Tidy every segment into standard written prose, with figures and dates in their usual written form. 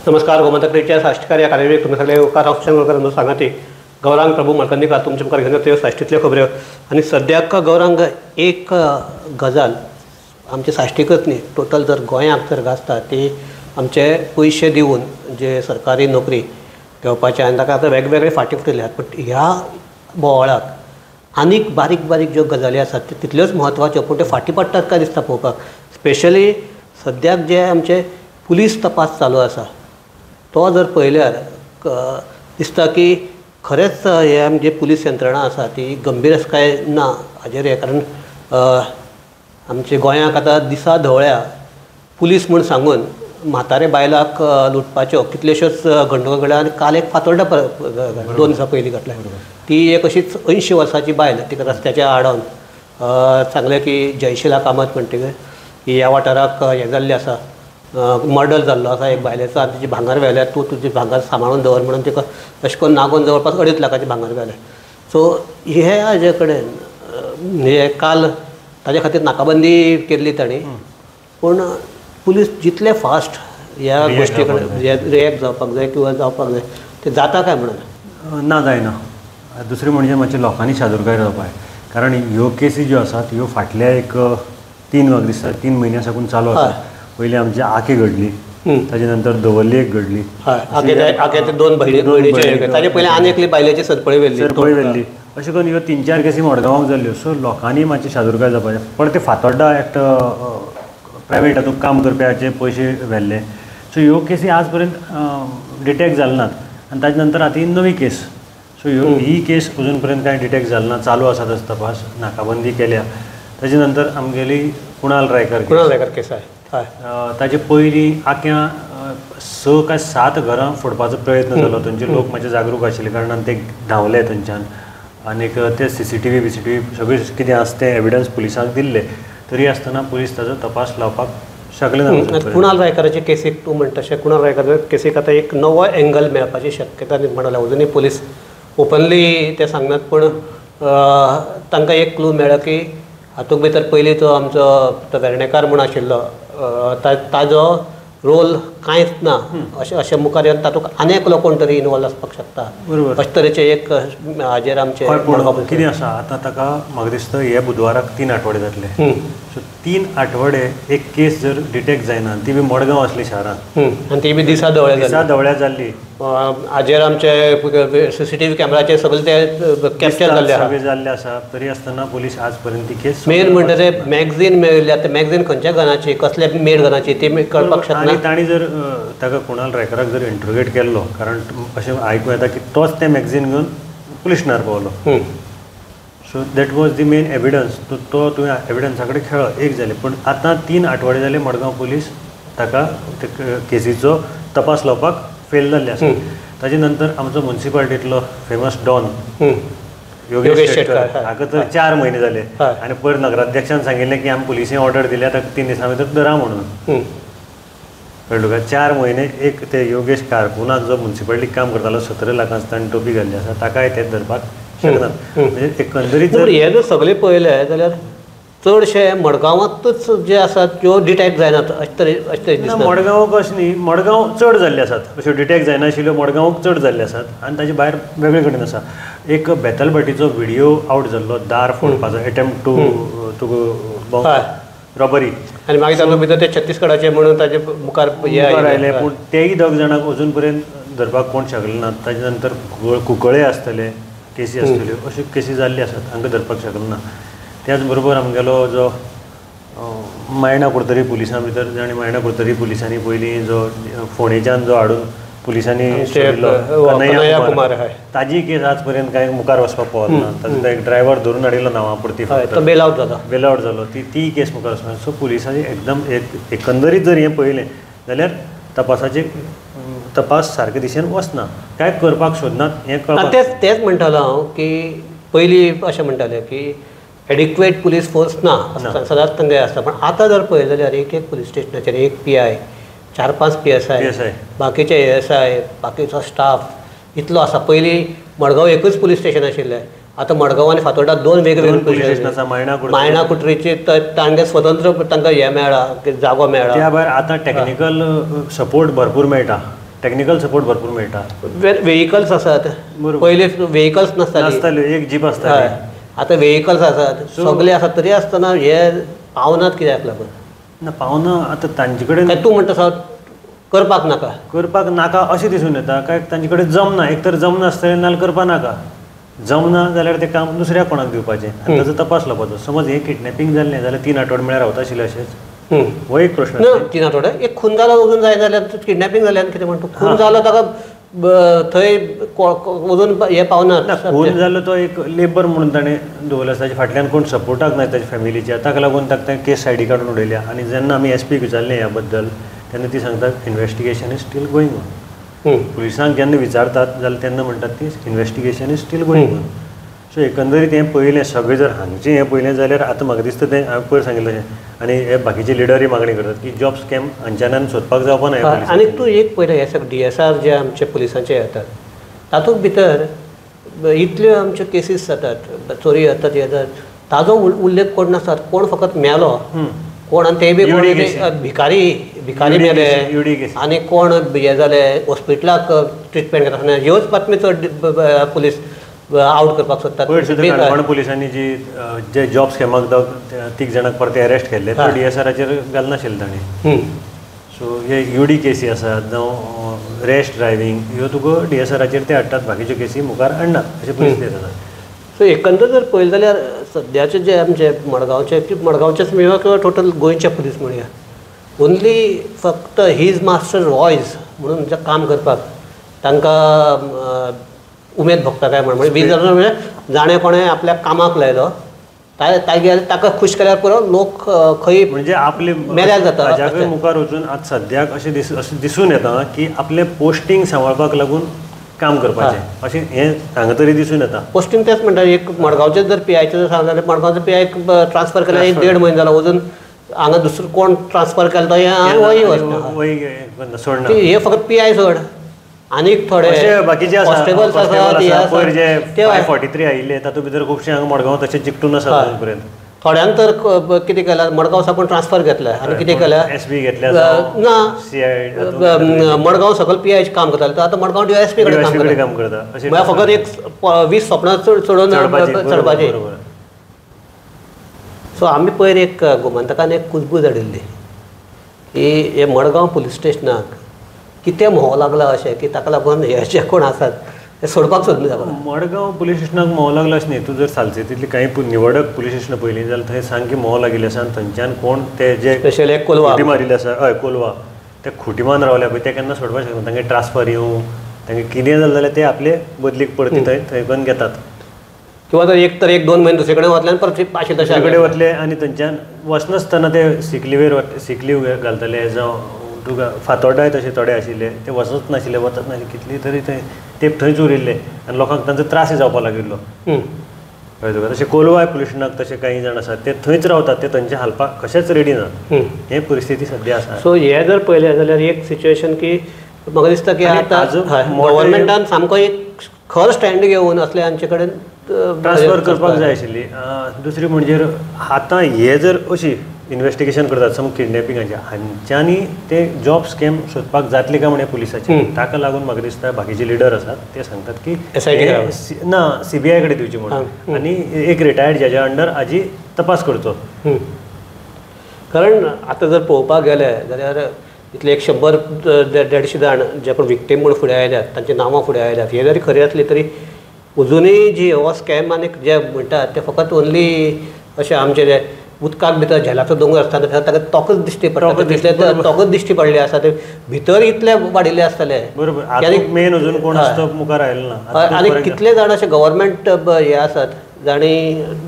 नमस्कार. गोमंतकच्या साश्टीकार या कार्यावळीक तुमी सगळे उपकार हांव सांगाती. गौरांग प्रभू मळकर्णीकार तुमचे मुखार घेवन येतल्यो साश्टींतल्यो खबऱ्यो. आनी सद्याक गौरांग एक गजाल आमचे साश्टीकच न्ही, टोटल जर गोंयांक जर गाजता ती आमचे पयशे दिवन जे सरकारी नोकरी घेवपाचे आनी ताका आतां वेगवेगळे फाटी फुटल्यात. बट ह्या बोवाळाक आनीक बारीक बारीक ज्यो गजाली आसात त्यो तितल्योच म्हत्वाच्यो, पूण त्यो फाटी पडटात काय दिसता पळोवपाक. स्पेशली सद्याक जे आमचे पुलीस तपास चालू आसा तो जर पळयल्यार दिसता की खरेंच हे आमचे पुलीस यंत्रणा आसा ती गंभीर आसा काय ना हाजेर हे. कारण आमचे गोंयांक आतां दिसा ढवळ्या पुलीस म्हूण सांगून म्हातारे बायलाक लुटपाच्यो कितल्योश्योच घडणुको घडल्या. आनी काल एक फातोर्डा 2 दिसां पयलीं घडल्या. ती एक अशीच 80 वर्सांची बायल तिका रस्त्याच्या आडावन सांगलें की जयशिला कामत म्हणटकीर की ह्या वाठाराक हें जाल्लें आसा, मर्डर जाल्लो आसा एक बायलेचो आनी तिची भांगर व्हेल्या, तूं तुजी भांगर सांबाळून दवर म्हणून तिका अशें करून नागोवन जवळपास 2.5 लाखाची भांगर व्हेल्या. सो हे हाजे कडेन हे काल ताजे खातीर नाकाबंदी केल्ली ताणी. पूण पुलीस जितले फास्ट ह्या गोश्टी कडेन रिएक्ट जावपाक जाय किंवा जावपाक जाय ते जाता काय म्हणून ना जायना. दुसरी म्हणजे मातशें लोकांनी शादुरकाय जावपाक जाय. कारण ह्यो केसी ज्यो आसात ह्यो फाटल्या एक 3 म्हयन्या साकून चालू आसा. पयलीं आमची आके घडली, ताजे नंतर दवर्ली एक घडली, आगे 2 भयणीचे ताजे पयलीं आनी एकली बायलेची सरपळी व्हेल्ली. अशें करून ह्यो 3-4 केसी मडगांवाक जाल्ल्यो. सो लोकांनी मातशी शादुरकाय जावपाचें. पण ते फातोर्डा एक्ट प्रायवेट हातूंत काम करप्याचे पयशे व्हेल्ले. सो ह्यो केसी आज पर्यंत डिटेक्ट जाल नात. आनी ताजे नंतर आतां ही नवी केस. सो ही केस अजून पर्यंत कांय डिटेक्ट जाल ना. चालू आसा तसो तपास, नाकाबंदी केल्या. ताजे नंतर आमगेली कुणाल रायकर केस आहे. ताजे पयलीं आख्या 6 काय 7 घरां फोडपाचो प्रयत्न जालो. थंयचे लोक मातशे जागरूक आशिल्ले कारणान ते धांवले थंयच्यान. आनीक ते CCTV सगळें कितें आसा ते एविडन्स पुलिसाक दिल्ले. तरी आसतना पुलीस ताजो तपास लावपाक शकले ना. कुणाल रायकराचे केसीक तूं म्हणटा तशें कुणाल रायकर केसीक आतां एक नवो एंगल मेळपाची शक्यता निर्माण जाला. अजुनूय पुलीस ओपनली ते सांगनात, पूण तांकां एक क्लू मेळ्ळा की हातूंत भितर पयलीं तो आमचो वेर्णेकार म्हूण आशिल्लो ताजो रोल कांयच ना अशें मुखार येवन तातूंत आनी एकलो कोण तरी इनवॉल्व आसपाक शकता. अशे तरेचे एक हाजेर आमचे कितें आसा. आतां ताका म्हाका दिसता हे बुधवाराक 3 आठवडे जातले. सो 3 आठवडे एक केस जर डिटेक्ट जायना, ती बी मडगांव आसली शारांत आनी ती बी दिसा ढवळ्या जाल्ली. हाजेर आमचे CCTV कॅमेराचे सगळे ते कॅप्चर जाल्ले आसा. तरी आसतना पुलीस आज पर्यंत ती केस मेन म्हणटा ते मॅगझीन मेळिल्ली. आतां मॅगझीन खंयच्या गनाची, कसल्या मेड गनाची ती कळपाक शकना. आनी ताणी जर ताका कुणाल रायकराक जर इंट्रोगेट केल्लो, कारण अशें आयकूं येता की तोच तें मॅगझीन घेवन पुलीस स्टेशनार पावलो. So that was the main evidence. तो तुवें एविडन्सा कडेन खेळ्ळो एक जालें. पूण आतां 3 आठवडे जाले मडगांव पुलीस ताका केसीचो तपास लावपाक फेल जाल्ले आसा. ताजे नंतर आमचो म्युनिसिपालिटींतलो फेमस डॉन योगेश शेटकार हाका तर 4 म्हयने जाले. आनी पयर नगराध्यक्षान सांगिल्लें की आमी पुलिसें ऑर्डर दिल्या ताका 3 दिसां भितर धरा म्हणून. कळ्ळें तुका. 4 म्हयने एक ते योगेश कारकुनान जो म्युनिसिपालिटीक काम करतालो 17 लाखांचो ताणें टोपी घाल्ली आसा ताकाय ते धरपाक शकनात. म्हणजे एकंदरीत हे जर सगळे पळयले जाल्यार चडशे मडगांवांतूच जे आसात त्यो डिटेक्ट जायनात अशें दिसता. मडगांवाक अशें न्ही, मडगांव चड जाल्ले आसात. अश्यो डिटेक्ट जायनाशिल्ल्यो मडगांवाक चड जाल्ले आसात. आनी ताजे भायर वेगळे कडेन आसा. एक बेतलबाटीचो व्हिडियो आवट जाल्लो दार फोडपाचो, एटेम्प्ट टू रॉबरी. आनी मागीर तातूंत भितर ते छत्तीसगडाचे म्हणून ताजे मुखार आयले. पूण तेय 2 जाणांक अजून पर्यंत धरपाक कोण शकले नात. ताजे नंतर कुंकळे आसतले, केसी आसतल्यो, अश्यो केसी जाल्ल्यो आसात. हांकां धरपाक शकले ना. त्याच बरोबर आमगेलो जो मायणा कुर्तरी पुलिसां भितर आनी मायणा कुर्तरी पुलिसांनी पयलीं जो फोंडेच्यान जो हाडून पुलिसांनी कन्हैया कुमार ताजी केस आज पर्यंत कांय मुखार वचपाक पावना. ताजो एक ड्रायव्हर धरून हाडिल्लो नांवां पुरती बेल आउट जालो. ती केस मुखार वचना. सो पुलिसांनी एकदम एकंदरीत जर हें पळयलें जाल्यार तपास सारके दिशेन वचना, कांय करपाक सोदनात. हें तेच म्हणटालो हांव की पयलीं अशें म्हणटाले की एडिक्वेट पुलीस फोर्स ना सदांच तांगे आसता. पण आतां जर पळयलें जाल्यार एक पुलीस स्टेशनाचेर 1 PI, 4-5 PSI, बाकीचे ASI, बाकीचो स्टाफ इतलो आसा. पयलीं मडगांव एकूच पुलीस स्टेशन आशिल्लें. आतां मडगांव आनी फातोर्डा 2 वेगवेगळे पुलीस स्टेशन आसा. मायणा कुट्रीचे तांगे स्वतंत्र तांकां हें मेळ्ळा, जागो मेळ्ळा. त्या भायर आतां टॅक्निकल सपोर्ट भरपूर मेळटा. टेक्निकल सपोर्ट भरपूर मेळटा. व्हेकल्स आसात, पयलीं व्हेकल्स नासताल्यो, एक जीप आसताली. आतां व्हेकल्स आसात, सगळे आसात, तरी आसतना हे पावनात कित्याक लागून? ना पावना. आतां तांचे कडेन तूं म्हणटा करपाक नाका अशें दिसून येता काय तांचे कडेन जमना. एक तर जमना आसतलें नाल्यार करपा नाका. जमना जाल्यार तें काम दुसऱ्या कोणाक दिवपाचें आनी ताचो तपास लावपाचो. समज हें किडनॅपिंग जाल्लें जाल्यार 3 आठवडे म्हळ्यार रावता आशिल्लें अशेंच, हो एक प्रश्न. 3 आठवडे एक खून जालो वचून जाय जाल्यार किडनॅपिंग जालें आनी कितें म्हणटा खून जालो ताका थंय वचून हे पावना. खून जालो तो एक लेबर म्हणून ताणें दवरलो आसा, ताचे फाटल्यान कोण सपोर्टाक ना ताच्या फॅमिलीच्या, ताका लागून ताका केस सायडी काडून उडयल्या. आनी जेन्ना आमी एसपीक विचारलें ह्या बद्दल तेन्ना ती सांगतात investigation is steel going on. पुलिसांक जेन्ना विचारतात जाल्यार तेन्ना म्हणटात ती investigation is steel going on. So एकंदरीत हें पयलें सगळें जर हांगचें हें पयलें जाल्यार आतां म्हाका दिसता तें हांवें पयर सांगिल्लें तशें. आनी हे बाकीचे लिडरूय मागणी करतात की जॉब स्कॅम हांच्यान सोदपाक जावपा ना. आनी तूं एक पळयलें हे सगळे DSR जे आमचे पुलिसांचे येतात तातूंत भितर इतल्यो आमच्यो केसीस जातात, चोरी जातात, हे जातात, ताजो उल्लेख कोण नासतात. कोण फकत मेलो कोण आनी ते बी भिकारी मेले आनी कोण हे जाले हॉस्पिटलाक ट्रिटमेंट घेता. ह्योच बातमी चड पुलीस आउट करपाक सोदतात. काणकोण पुलिसांनी जे जॉब स्कॅमाक 3 जाणांक परते अरेस्ट केल्ले ते DSRाचेर घालनाशिल्ले ताणें. सो हे UD केसी आसात जावं रॅश ड्रायव्हींग ह्यो तुका DSRाचेर ते हाडटात, बाकीच्यो केसी मुखार हाडनात अशें परिस्थिती जाता. सो एकंदर जर पळयलें जाल्यार सद्याचे जे आमचे मडगांवचेच मेळ्यो किंवा टोटल गोंयचे पुलीस म्हणया, ओन्ली फक्त हीज मास्टर वॉयस म्हणून जे काम करपाक तांकां उमेद भोगता काय म्हणजे 20 म्हणजे जाणें कोणें आपल्या कामाक लायलो ताका खुश केल्यार पुरो लोक खंय म्हणजे आपले मेल्यार जाता. ताज्या मुखार वचून आतां सद्याक अशें दिसून येता की आपलें पोस्टींग सांबाळपाक लागून काम करपाचें अशें हें हांगा तरी दिसून येता. पोस्टींग तेच म्हणटा. एक मडगांवचे जर PIचे जर सांगलें जाल्यार मडगांवचो PI ट्रान्सफर केल्यार 1.5 म्हयनो जालो, वचून हांगा दुसरो कोण ट्रान्सफर केलो तो वय वचना. सोडना हे फकत PI सोड. आनीक थोडे बाकीचे कॉन्स्टेबल्स आसात पयर जे 543 आयिल्ले तातूंत भितर खुबशे हांगा मडगांव तशें चिकटून आसात अजून पर्यंत. थोड्यान तर कितें केलां मडगांव साकून ट्रान्सफर घेतला आनी कितें केलां SB घेतल्या ना मडगांव सकल PIचे काम करताले आतां मडगांव DSP कडेन काम करता. म्हळ्यार फकत एक 20 सपनां चडोवन चडपाची. सो आमी पयर एक गोमंतकान एक कुजबूज हाडिल्ली की हे मडगांव पुलीस स्टेशनाक कितें म्होंव लागला अशें की ताका लागून हे जे कोण आसात ते सोडपाक सोदले. मडगांव पुलीस स्टेशनाक म्होंव लागला अशें न्ही. तूं जर सालसेतींतली कांय निवडक पुलीस स्टेशनां पयलीं जाल्यार थंय सामकें म्होंव लागिल्लें आसा आनी थंयच्यान कोण ते जे स्पेशली कोलवा खुटी मारिल्ले आसा हय कोलवा ते खुटीमान रावल्या पळय ते केन्ना सोडपाक शकना. तांगे ट्रान्सफर येवं तांगे कितें जालें जाल्यार ते आपले बदलीक परती थंय करून घेतात. किंवा तर एक 2 म्हयने दुसरे कडेन वतले आनी परत आशिल्ले दुसरे कडेन वतले आनी थंयच्यान वचनासतना ते सिकलीव घालतले जावं तुका फातोर्डाय तशें थोडे आशिल्ले ते वचच नाशिल्ले वचत नाशिल्ले कितली तरी ते थंयच उरिल्ले आनी लोकांक तांचो त्रासय जावपाक लागिल्लो. कळ्ळें तुका. तशें कोलवा पुलीस स्टेशनाक तशे कांय जाण आसात ते थंयच रावतात, ते थंयचे हालपाक कशेंच रेडी ना. हे परिस्थिती सद्या आसा. सो हे जर पळयलें जाल्यार एक सिच्युएशन की म्हाका दिसता की आतां गव्हर्मेंटान सामको एक खर स्टँड घेवन असले हांचे कडेन ट्रान्सफर करपाक जाय आशिल्ली. दुसरी म्हणजे आतां हे जर अशी इन्वेस्टिगेशन करतात समज किडनॅपिंगाचे हांच्यांनी ते जॉब स्कॅम सोदपाक जातले काय म्हणे पुलिसाचे. ताका लागून म्हाका दिसता बाकीचे लिडर आसात ते सांगतात की ना CBI कडेन दिवची म्हणून आनी एक रिटायर्ड जजा अंडर हाजी तपास करचो. कारण आतां जर पळोवपाक गेले जाल्यार इतले 100-150 जाण जे कोण विक्टीम म्हणून फुडें आयल्यात तांची नांवां फुडें आयल्यात हे जरी खरी आसली तरी अजुनूय जी हो स्कॅम आनी जे म्हणटात ते फकत ओन्ली अशें आमचे जे उदकाक भितर झेलाचो दोंगर आसता ताका तोकच दिश्टी पडटा. तोकच दिश्टी पडले आसा ते भितर इतले वाडिल्ले आसतले. बरोबर. मेन अजून कोण मुखार आयलो ना. आनी कितले जाण अशे गव्हर्मेंट हे आसात जाणी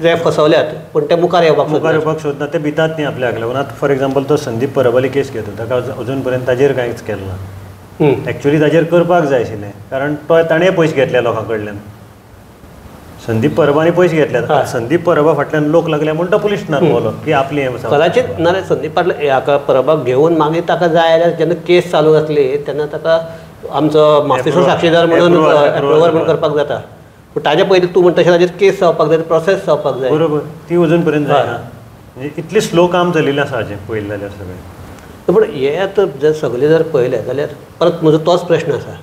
जे फसवल्यात पूण ते मुखार येवपाक सोदना. ते भितात न्ही आपल्याक लागून. आतां फॉर एग्जाम्पल तो संदीप परबाली केस घेता ताका अजून पर्यंत ताजेर कांयच केलें ना. एक्चुअली ताजेर करपाक जाय आशिल्लें कारण तो ताणें पयशे घेतले लोकां कडल्यान. संदीप परबानी पयशे घेतल्यात. संदीप परबा फाटल्यान लोक लागले म्हणून तो पुलीस स्टेशनार पावलो की आपली कदाचित नाल्यार संदीप हाका परबाक घेवन मागीर ताका जाय जाल्यार जेन्ना केस चालू आसली तेन्ना ताका आमचो माफीचो साक्षीदार म्हणून अप्रुवर म्हणून करपाक जाता. पूण ताजे पयलीं तूं म्हणटा तशें ताजेर केस जावपाक जाय, प्रोसेस जावपाक जाय. बरोबर. ती अजून पर्यंत जायना. म्हणजे इतलें स्लो काम चलिल्लें आसा हाजें पळयलें जाल्यार सगळें. पूण हे आतां जर सगळें जर पळयलें जाल्यार परत म्हजो तोच प्रश्न आसा,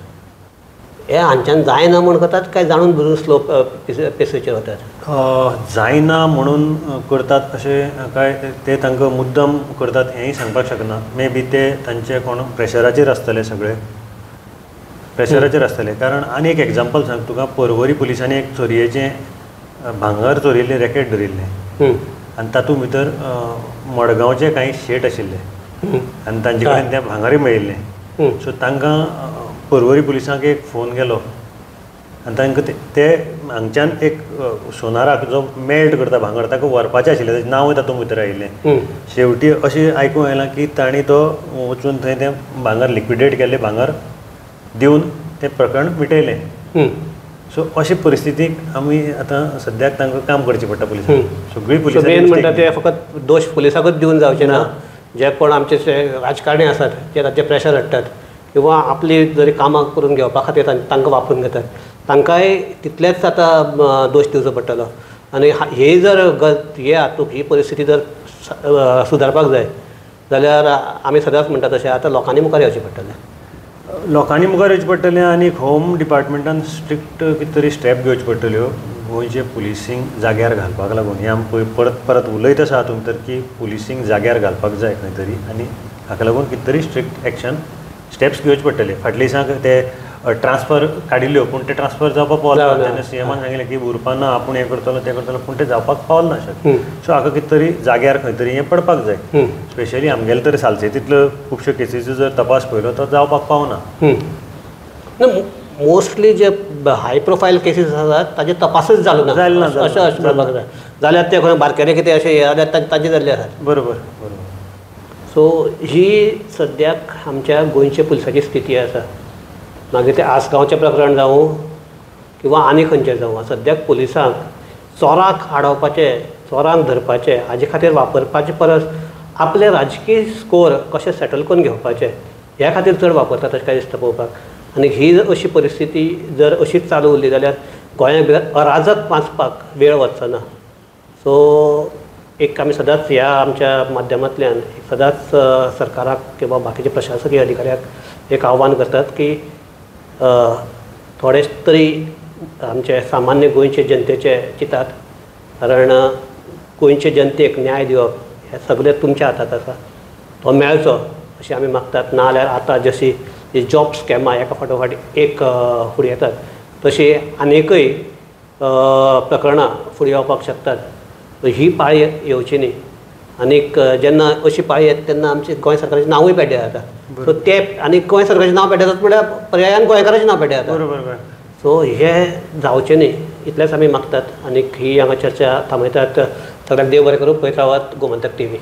हे हांच्यान जायना म्हूण करतात काय जाणून बुजून स्लो पेसीचेर वतात? जायना म्हणून करतात अशें काय ते तांकां मुद्दम करतात हेंय सांगपाक शकना. मे बी ते तांचे कोण प्रेशराचेर आसतले, सगळे प्रेशराचेर आसतले. कारण आनी एक एग्जाम्पल सांग तुका, पर्वरी पुलिसांनी एक चोरयेचें भांगर चोरिल्लें रॅकेट धरिल्लें आनी तातूंत भितर मडगांवचे कांय शेट आशिल्ले आनी तांचे कडेन तें भांगरूय मेळिल्लें. सो तांकां पर्वरी पुलिसांक एक फोन गेलो आनी तांकां ते हांगच्यान एक सोनाराक जो मेल्ट करता भांगर ताका व्हरपाचें आशिल्लें, ताचें नांवूय तातूंत भितर आयिल्लें. शेवटी अशें आयकूंक येयलां की तांणी तो वचून थंय तें भांगर लिक्विडेट केल्लें भांगर दिवन तें प्रकरण मिटयलें. सो अशे परिस्थितीक आमी आतां सद्याक तांकां काम करचें पडटा पुलिसांक. सगळी पुलिस म्हणटा ते फकत दोश पुलिसाकूच दिवन जावचे ना, जे कोण आमचे राजकारणी आसात जे ताचेर प्रेशर हाडटात किंवा आपली जरी कामां करून घेवपा खातीर तांकां वापरून घेतात, तांकांय तितलेच आतां दोश दिवचो पडटलो. आनी हे जर हे हातूंत ही परिस्थिती जर सुदारपाक जाय जाल्यार आमी सदांच म्हणटा तशें आतां लोकांनी मुखार येवचें पडटलें. लोकांनी मुखार येवचें पडटलें आनी होम डिपार्टमेंटान स्ट्रिक्ट कितें तरी स्टेप घेवच्यो पडटल्यो गोंयचे पुलिसींग जाग्यार घालपाक लागून. हें आमी परत परत उलयत आसा हातूंत भितर की पुलिसींग जाग्यार घालपाक जाय खंय तरी, आनी हाका लागून कितें तरी स्ट्रिक्ट एक्शन स्टेप्स घेवचे पडटले. फाटल्या दिसांक ते ट्रान्सफर काडिल्ल्यो पूण ते ट्रान्सफर जावपाक पावना. तेन्ना सीएमान सांगिल्लें की उरपाना आपूण हें करतलो तें करतलो, पूण तें जावपाक पावल ना. सो हाका कितें तरी जाग्यार खंय तरी हें पडपाक जाय. स्पेशली आमगेले तर सालसेतींतलो खुबश्यो केसीचो जर तपास पळयलो तो जावपाक पावना. मोस्टली जे हाय प्रोफायल केसीस आसात ताजे तपासच जालो ना अशें म्हणपाक जाय. जाल्यार ते खंय बारकेले कितें अशें हे जाल्यार ताजे जाल्ले आसात. बरोबर बरोबर. सो ही सद्याक आमच्या गोंयचे पुलिसाची स्थिती आसा. मागीर तें आसगांवचें प्रकरण जावं किंवा आनी खंयचें जावं, सद्याक पुलिसांक चोराक आडोवपाचें, चोरांक धरपाचें हाजे खातीर वापरपाचे परस आपले राजकीय स्कोर कशें सेटल करून घेवपाचें ह्या खातीर चड वापरतात अशें काय दिसता पळोवपाक. आनी ही जर अशी परिस्थिती जर अशीच चालू उरली जाल्यार गोंया भितर अराजक माजपाक वेळ वचचो ना. सो एक आमी सदांच ह्या आमच्या माध्यमांतल्यान सदांच सरकाराक किंवा बाकीच्या प्रशासकीय अधिकाऱ्याक एक आव्हान करतात की थोडेच तरी आमचे सामान्य गोंयचे जनतेचे चिंतात, कारण गोंयचे जनतेक न्याय दिवप हें सगळें तुमच्या हातांत आसा. तो मेळचो अशें आमी मागतात. ना जाल्यार आतां जशी ही जॉब स्कॅमां एका फाटोफाट एक फुडें येतात तशी आनीकय प्रकरणां फुडें येवपाक शकतात. ही पाळी येवची न्ही. आनीक जेन्ना अशी पाळी येता तेन्ना आमचे गोंय सरकाराचें नांवूय पेड्ड्यार जाता. सो ते आनी गोंय सरकाराचें नांव पेड्ड्यार जाता म्हळ्यार पर्यायान गोंयकाराचें नांव पेड्ड्यार जाता. बरोबर. सो हें जावचें न्ही इतलेंच आमी मागतात. आनीक ही हांगा चर्चा थांबयतात. सगळ्यांक देव बरें करूं. पळयत रावात गोमंतक TV.